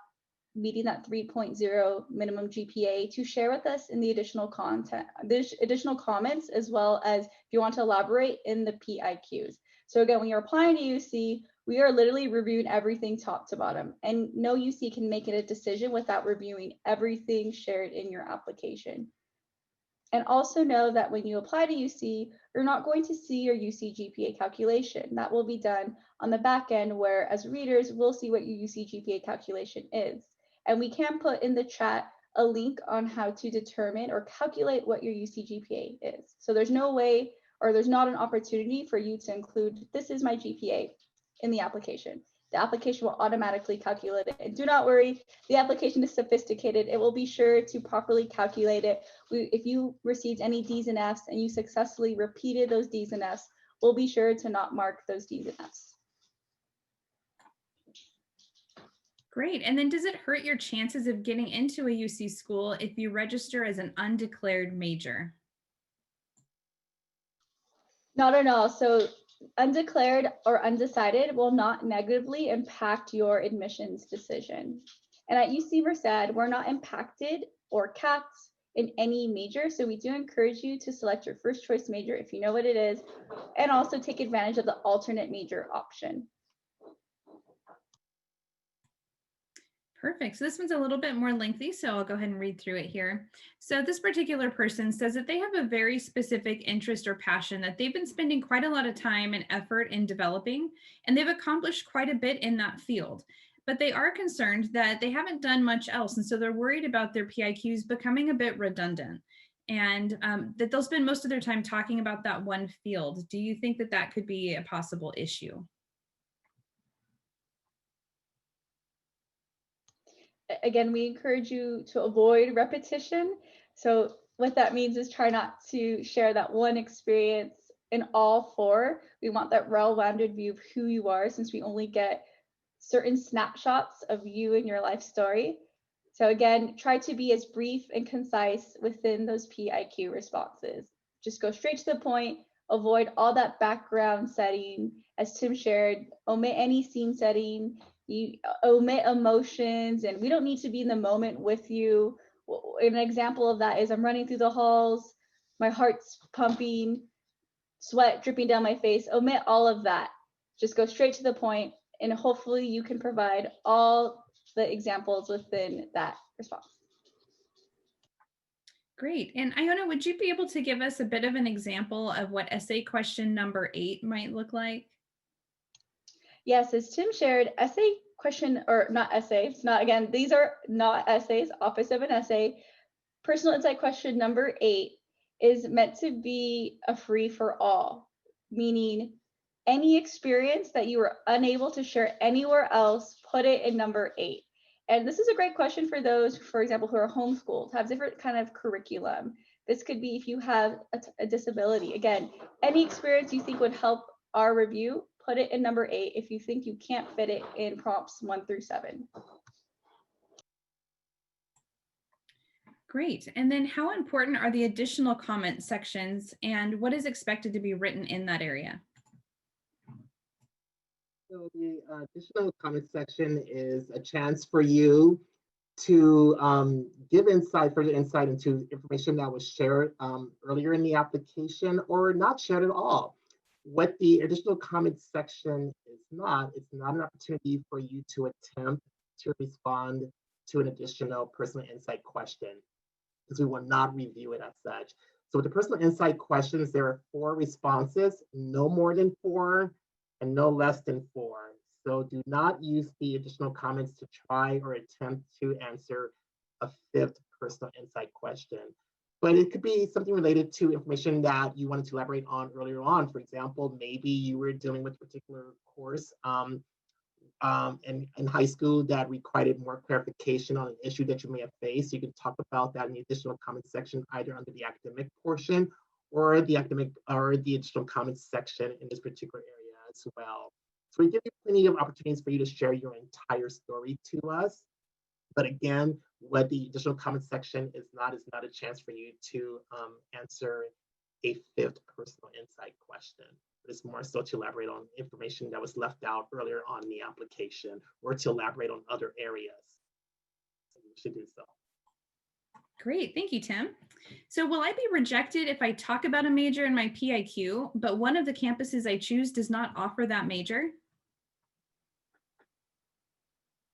Speaker 2: meeting that 3.0 minimum GPA, to share with us in the additional comments, as well as if you want to elaborate in the PIQs. So again, when you're applying to UC, we are literally reviewing everything top to bottom, and no UC can make a decision without reviewing everything shared in your application. And also know that when you apply to UC, you're not going to see your UC GPA calculation. That will be done on the back end, where as readers, we'll see what your UC GPA calculation is. And we can put in the chat a link on how to determine or calculate what your UC GPA is. So there's no way, or there's not an opportunity for you to include, this is my GPA, in the application. The application will automatically calculate it. And do not worry, the application is sophisticated. It will be sure to properly calculate it. If you received any D's and F's and you successfully repeated those D's and F's, we'll be sure to not mark those D's and F's.
Speaker 1: Great. And then does it hurt your chances of getting into a UC school if you register as an undeclared major?
Speaker 2: Not at all. So undeclared or undecided will not negatively impact your admissions decision. And at UC Merced, we're not impacted or capped in any major. So we do encourage you to select your first choice major if you know what it is, and also take advantage of the alternate major option.
Speaker 1: Perfect. So this one's a little bit more lengthy, so I'll go ahead and read through it here. So this particular person says that they have a very specific interest or passion that they've been spending quite a lot of time and effort in developing, and they've accomplished quite a bit in that field. But they are concerned that they haven't done much else, and so they're worried about their PIQs becoming a bit redundant, and that they'll spend most of their time talking about that one field. Do you think that that could be a possible issue?
Speaker 2: Again, we encourage you to avoid repetition. So what that means is try not to share that one experience in all four. We want that well-rounded view of who you are, since we only get certain snapshots of you and your life story. So again, try to be as brief and concise within those PIQ responses. Just go straight to the point, avoid all that background setting. As Tim shared, omit any scene setting, you omit emotions, and we don't need to be in the moment with you. An example of that is I'm running through the halls, my heart's pumping, sweat dripping down my face. Omit all of that. Just go straight to the point, and hopefully you can provide all the examples within that response.
Speaker 1: Great. And Iona, would you be able to give us a bit of an example of what essay question number 8 might look like?
Speaker 2: Yes, as Tim shared, essay question, or not essay, it's not, again, these are not essays, opposite of an essay. Personal insight question number 8 is meant to be a free for all, meaning any experience that you were unable to share anywhere else, put it in number 8. And this is a great question for those, for example, who are homeschooled, have different kind of curriculum. This could be if you have a disability. Again, any experience you think would help our review, put it in number 8 if you think you can't fit it in prompts 1 through 7.
Speaker 1: Great. And then how important are the additional comment sections and what is expected to be written in that area?
Speaker 10: So the additional comment section is a chance for you to give further insight into information that was shared earlier in the application or not shared at all. What the additional comment section is not, it's not an opportunity for you to attempt to respond to an additional personal insight question, because we will not review it as such. So with the personal insight questions, there are 4 responses, no more than 4 and no less than 4. So do not use the additional comments to try or attempt to answer a 5th personal insight question. But it could be something related to information that you wanted to elaborate on earlier on. For example, maybe you were dealing with a particular course in high school that required more clarification on an issue that you may have faced. You can talk about that in the additional comment section, either under the academic portion or the additional comments section in this particular area as well. So we give you plenty of opportunities for you to share your entire story to us. But again, what the additional comment section is not a chance for you to answer a 5th personal insight question. It's more so to elaborate on information that was left out earlier on in the application or to elaborate on other areas. So you should do so.
Speaker 1: Great, thank you, Tim. So will I be rejected if I talk about a major in my PIQ, but one of the campuses I choose does not offer that major?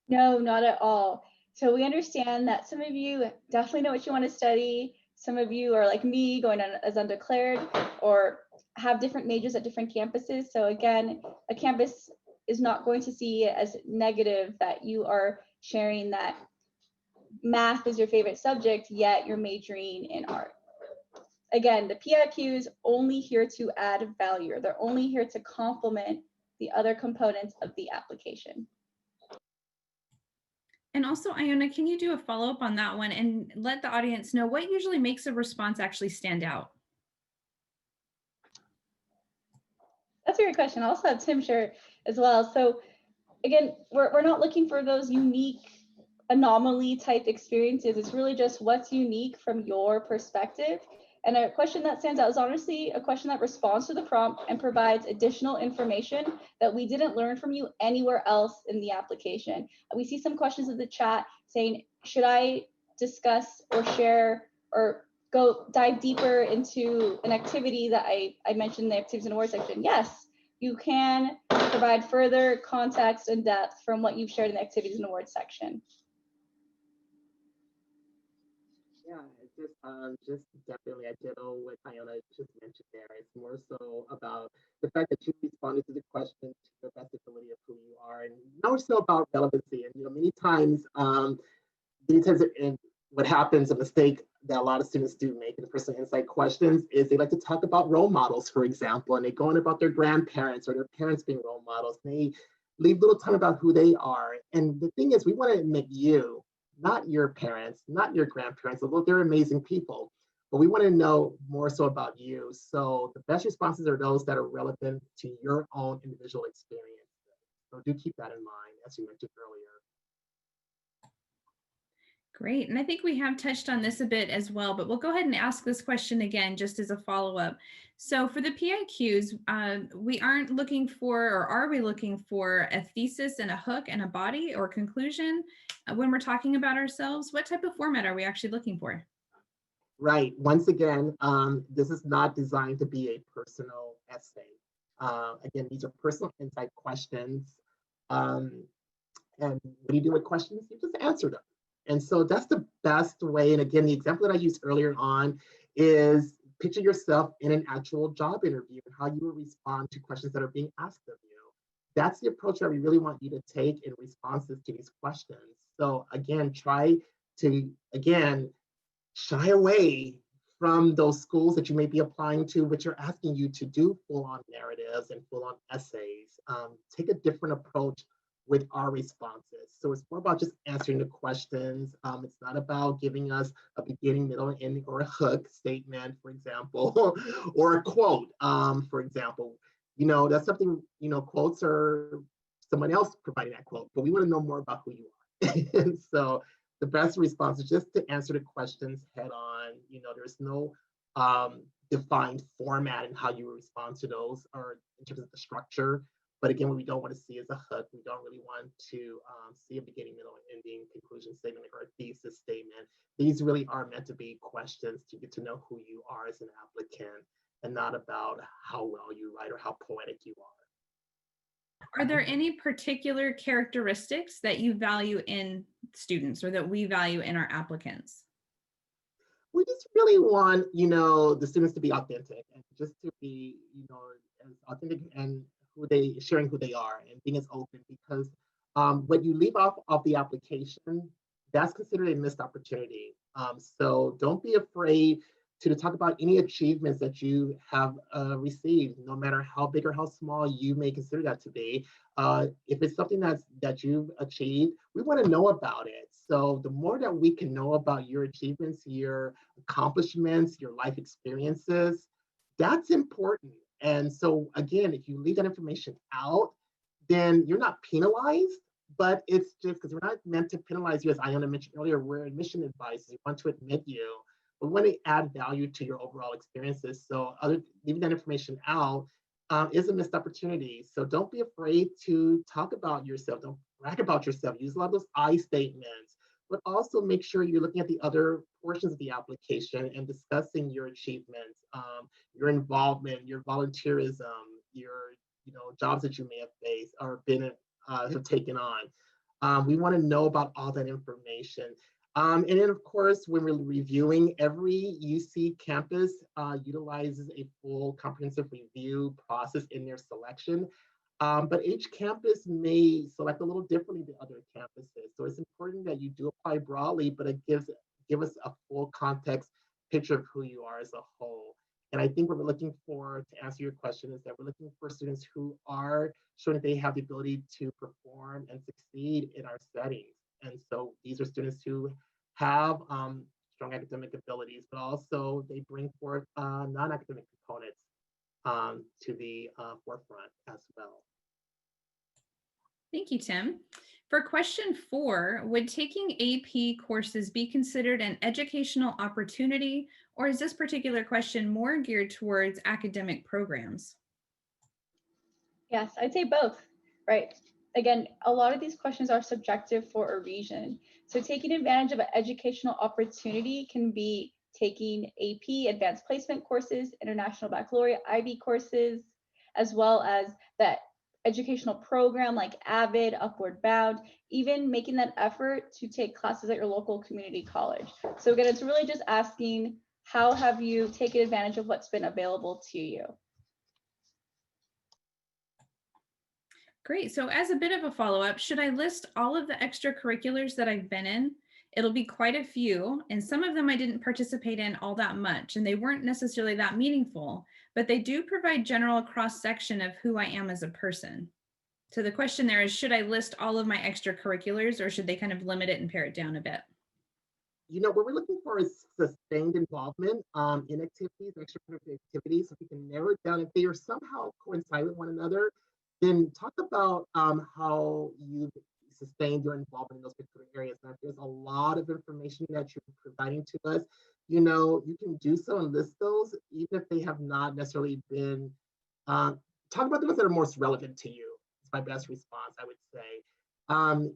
Speaker 2: No, not at all. So we understand that some of you definitely know what you want to study. Some of you are like me, going on as undeclared, or have different majors at different campuses. So again, a campus is not going to see it as negative that you are sharing that math is your favorite subject, yet you're majoring in art. Again, the PIQ is only here to add value. They're only here to complement the other components of the application.
Speaker 1: And also, Iona, can you do a follow-up on that one and let the audience know what usually makes a response actually stand out?
Speaker 2: That's a great question. I'll also have Tim share as well. So again, we're not looking for those unique anomaly type experiences. It's really just what's unique from your perspective. And a question that stands out is honestly a question that responds to the prompt and provides additional information that we didn't learn from you anywhere else in the application. We see some questions in the chat saying, should I discuss or share or go dive deeper into an activity that I mentioned in the activities and awards section? Yes, you can provide further context and depth from what you've shared in the activities and awards section.
Speaker 10: Yeah, it's just definitely I ditto what Iona just mentioned there. It's more so about the fact that you responded to the question to the best ability of who you are, and more so about relevancy. And many times, what happens, a mistake that a lot of students do make in the personal insight questions is they like to talk about role models, for example, and they go on about their grandparents or their parents being role models. And they leave little time about who they are. And the thing is, we want to admit you, not your parents, not your grandparents, although they're amazing people, but we want to know more so about you. So the best responses are those that are relevant to your own individual experience. So do keep that in mind, as you mentioned earlier.
Speaker 1: Great, and I think we have touched on this a bit as well, but we'll go ahead and ask this question again just as a follow-up. So for the PIQs, we aren't looking for, or are we looking for a thesis and a hook and a body or conclusion when we're talking about ourselves? What type of format are we actually looking for?
Speaker 10: Right, once again, this is not designed to be a personal essay. Again, these are personal insight questions. And when you do with questions, you just answer them. And so that's the best way. And again, the example that I used earlier on is picture yourself in an actual job interview and how you will respond to questions that are being asked of you. That's the approach that we really want you to take in responses to these questions. So again, try to, shy away from those schools that you may be applying to, which are asking you to do full-on narratives and full-on essays. Take a different approach with our responses. So it's more about just answering the questions. It's not about giving us a beginning, middle, and ending, or a hook statement, for example, or a quote, for example. that's something, quotes are someone else providing that quote, but we want to know more about who you are. And so the best response is just to answer the questions head on. There's no defined format in how you respond to those or in terms of the structure. But again, what we don't want to see is a hook. We don't really want to see a beginning, middle, and ending conclusion statement or a thesis statement. These really are meant to be questions to get to know who you are as an applicant and not about how well you write or how poetic you are.
Speaker 1: Are there any particular characteristics that you value in students or that we value in our applicants?
Speaker 10: We just really want, the students to be authentic and just to be, as authentic and sharing who they are and being as open, because what you leave off of the application, that's considered a missed opportunity. So don't be afraid to talk about any achievements that you have received, no matter how big or how small you may consider that to be. If it's something that you've achieved, we want to know about it. So the more that we can know about your achievements, your accomplishments, your life experiences, that's important. And so again, if you leave that information out, then you're not penalized, but it's just because we're not meant to penalize you. As Iona mentioned earlier, we're admission advisors. We want to admit you. We want to add value to your overall experiences. So leaving that information out is a missed opportunity. So don't be afraid to talk about yourself. Don't brag about yourself. Use a lot of those I statements, but also make sure you're looking at the other portions of the application and discussing your achievements, your involvement, your volunteerism, your jobs that you may have faced or have taken on. We want to know about all that information. And then, of course, when we're reviewing, every UC campus utilizes a full comprehensive review process in their selection. But each campus may select a little differently than other campuses. So it's important that you do apply broadly, but it give us a full context picture of who you are as a whole. And I think what we're looking for, to answer your question, is that we're looking for students who are showing that they have the ability to perform and succeed in our settings. And so these are students who have strong academic abilities, but also they bring forth non-academic components to the forefront as well.
Speaker 1: Thank you, Tim. For question 4, would taking AP courses be considered an educational opportunity, or is this particular question more geared towards academic programs?
Speaker 2: Yes, I'd say both, right? Again, a lot of these questions are subjective for a reason. So taking advantage of an educational opportunity can be taking AP, advanced placement courses, international baccalaureate, IB courses, as well as that educational program like AVID, Upward Bound, even making that effort to take classes at your local community college. So again, it's really just asking, how have you taken advantage of what's been available to you?
Speaker 1: Great. So as a bit of a follow-up, should I list all of the extracurriculars that I've been in? It'll be quite a few, and some of them I didn't participate in all that much, and they weren't necessarily that meaningful, but they do provide general cross-section of who I am as a person. So the question there is, should I list all of my extracurriculars, or should they kind of limit it and pare it down a bit?
Speaker 10: What we're looking for is sustained involvement in activities, extracurricular activities. If we can narrow it down, if they are somehow coincide with one another, then talk about how you sustained your involvement in those particular areas. Now, if there's a lot of information that you're providing to us, you can do so and list those, even if they have not necessarily been, talk about the ones that are most relevant to you. It's my best response, I would say.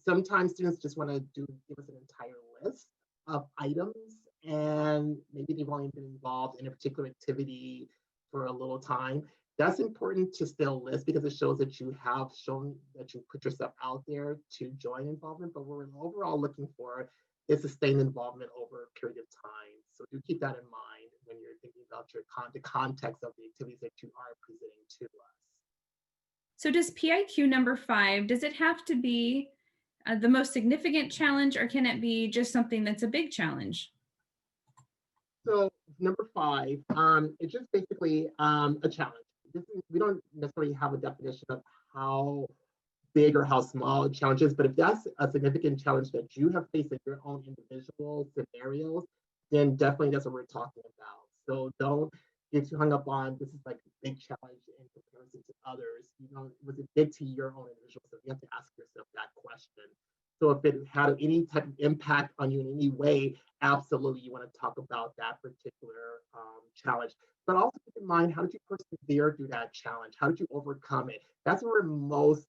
Speaker 10: Sometimes students just want to give us an entire list of items, and maybe they've only been involved in a particular activity for a little time. That's important to still list because it shows that you have shown that you put yourself out there to join involvement. But what we're overall looking for is sustained involvement over a period of time. So do keep that in mind when you're thinking about the context of the activities that you are presenting to us.
Speaker 1: So does PIQ number 5, does it have to be the most significant challenge, or can it be just something that's a big challenge?
Speaker 10: So number 5, it's just basically a challenge. We don't necessarily have a definition of how big or how small a challenge is, but if that's a significant challenge that you have faced in your own individual scenarios, then definitely that's what we're talking about. So don't get too hung up on this is like a big challenge in comparison to others. You know, was it big to your own individual? So you have to ask yourself that question. So if it had any type of impact on you in any way, absolutely you want to talk about that particular challenge. But also keep in mind, how did you persevere through that challenge? How did you overcome it? That's what we're most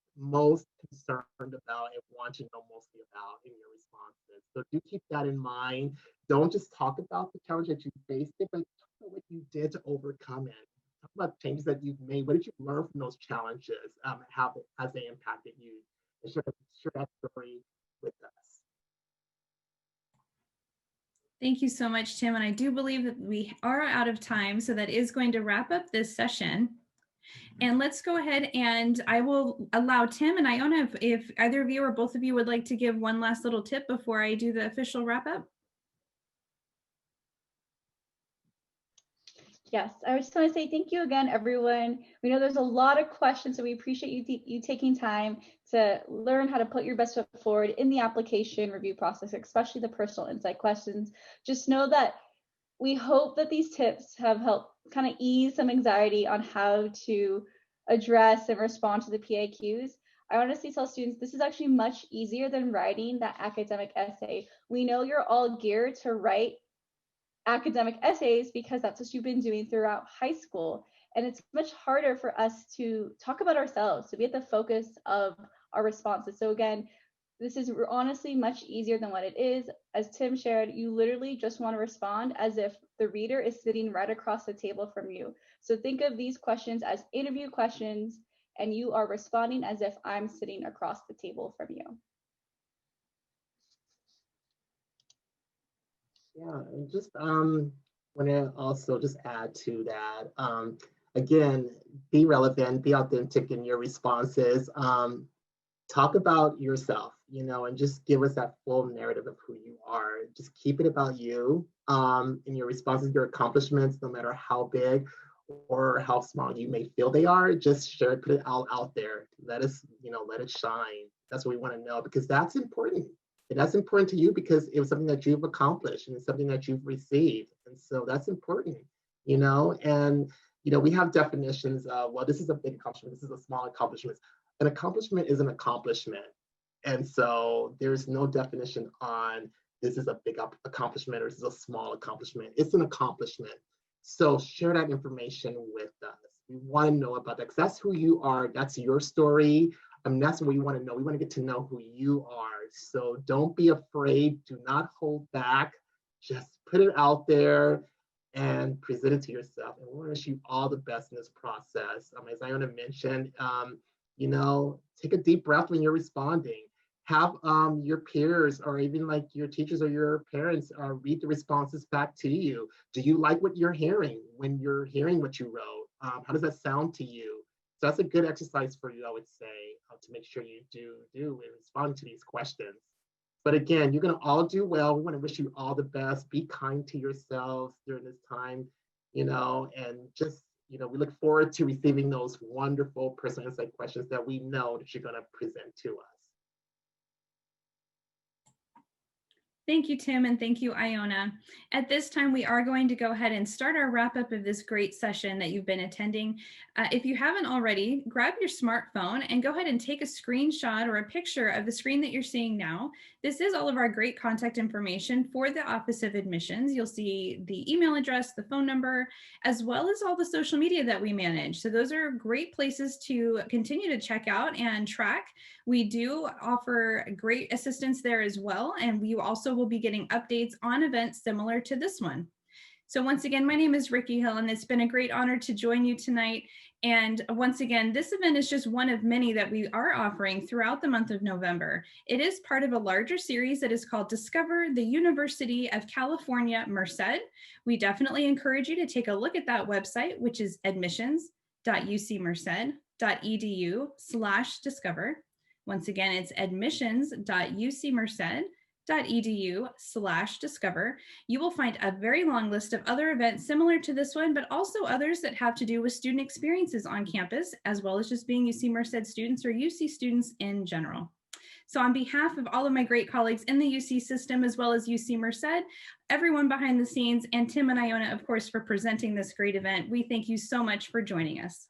Speaker 10: concerned about and want to know mostly about in your responses. So do keep that in mind. Don't just talk about the challenge that you faced, but talk about what you did to overcome it. Talk about changes that you've made. What did you learn from those challenges? How has they impacted you? And share that story with us.
Speaker 1: Thank you so much, Tim. And I do believe that we are out of time, so that is going to wrap up this session. And let's go ahead and I will allow Tim and Iona, if either of you or both of you would like to give one last little tip before I do the official wrap up.
Speaker 2: Yes, I just want to say thank you again, everyone. We know there's a lot of questions, so we appreciate you taking time to learn how to put your best foot forward in the application review process, especially the personal insight questions. Just know that we hope that these tips have helped kind of ease some anxiety on how to address and respond to the PIQs. I honestly tell students this is actually much easier than writing that academic essay. We know you're all geared to write academic essays because that's what you've been doing throughout high school. And it's much harder for us to talk about ourselves, to be at the focus of our responses. So again, this is honestly much easier than what it is. As Tim shared, you literally just want to respond as if the reader is sitting right across the table from you. So think of these questions as interview questions, and you are responding as if I'm sitting across the table from you.
Speaker 10: Yeah, and just want to also just add to that. Again, be relevant, be authentic in your responses. Talk about yourself, you know, and just give us that full narrative of who you are. Just keep it about you in your responses, your accomplishments, no matter how big or how small you may feel they are. Just share it, put it all out there. Let us, you know, let it shine. That's what we want to know, because that's important. And that's important to you because it was something that you've accomplished and it's something that you've received. And so that's important, you know, and, you know, we have definitions of, well, this is a big accomplishment, this is a small accomplishment. An accomplishment is an accomplishment. And so there's no definition on this is a big accomplishment or this is a small accomplishment. It's an accomplishment. So share that information with us. We want to know about that because that's who you are. That's your story. That's what we want to know. We want to get to know who you are. So don't be afraid. Do not hold back. Just put it out there and present it to yourself. And we want to wish you all the best in this process. As Iona mentioned, you know, take a deep breath when you're responding. Have your peers or even like your teachers or your parents read the responses back to you. Do you like what you're hearing when you're hearing what you wrote? How does that sound to you? So that's a good exercise for you, I would say, to make sure you do in responding to these questions. But again, you're going to all do well. We want to wish you all the best. Be kind to yourselves during this time, you know, and just, you know, we look forward to receiving those wonderful personal insight questions that we know that you're going to present to us.
Speaker 1: Thank you, Tim, and thank you, Iona. At this time, we are going to go ahead and start our wrap up of this great session that you've been attending. If you haven't already, grab your smartphone and go ahead and take a screenshot or a picture of the screen that you're seeing now. This is all of our great contact information for the Office of Admissions. You'll see the email address, the phone number, as well as all the social media that we manage. So those are great places to continue to check out and track. We do offer great assistance there as well, and we also will be getting updates on events similar to this one. So once again, my name is Ricky Hill, and it's been a great honor to join you tonight. And once again, this event is just one of many that we are offering throughout the month of November. It is part of a larger series that is called Discover the University of California, Merced. We definitely encourage you to take a look at that website, which is admissions.ucmerced.edu/discover. Once again, it's admissions.ucmerced.edu/discover. You will find a very long list of other events similar to this one, but also others that have to do with student experiences on campus, as well as just being UC Merced students or UC students in general. So on behalf of all of my great colleagues in the UC system, as well as UC Merced, everyone behind the scenes, and Tim and Iona, of course, for presenting this great event, we thank you so much for joining us.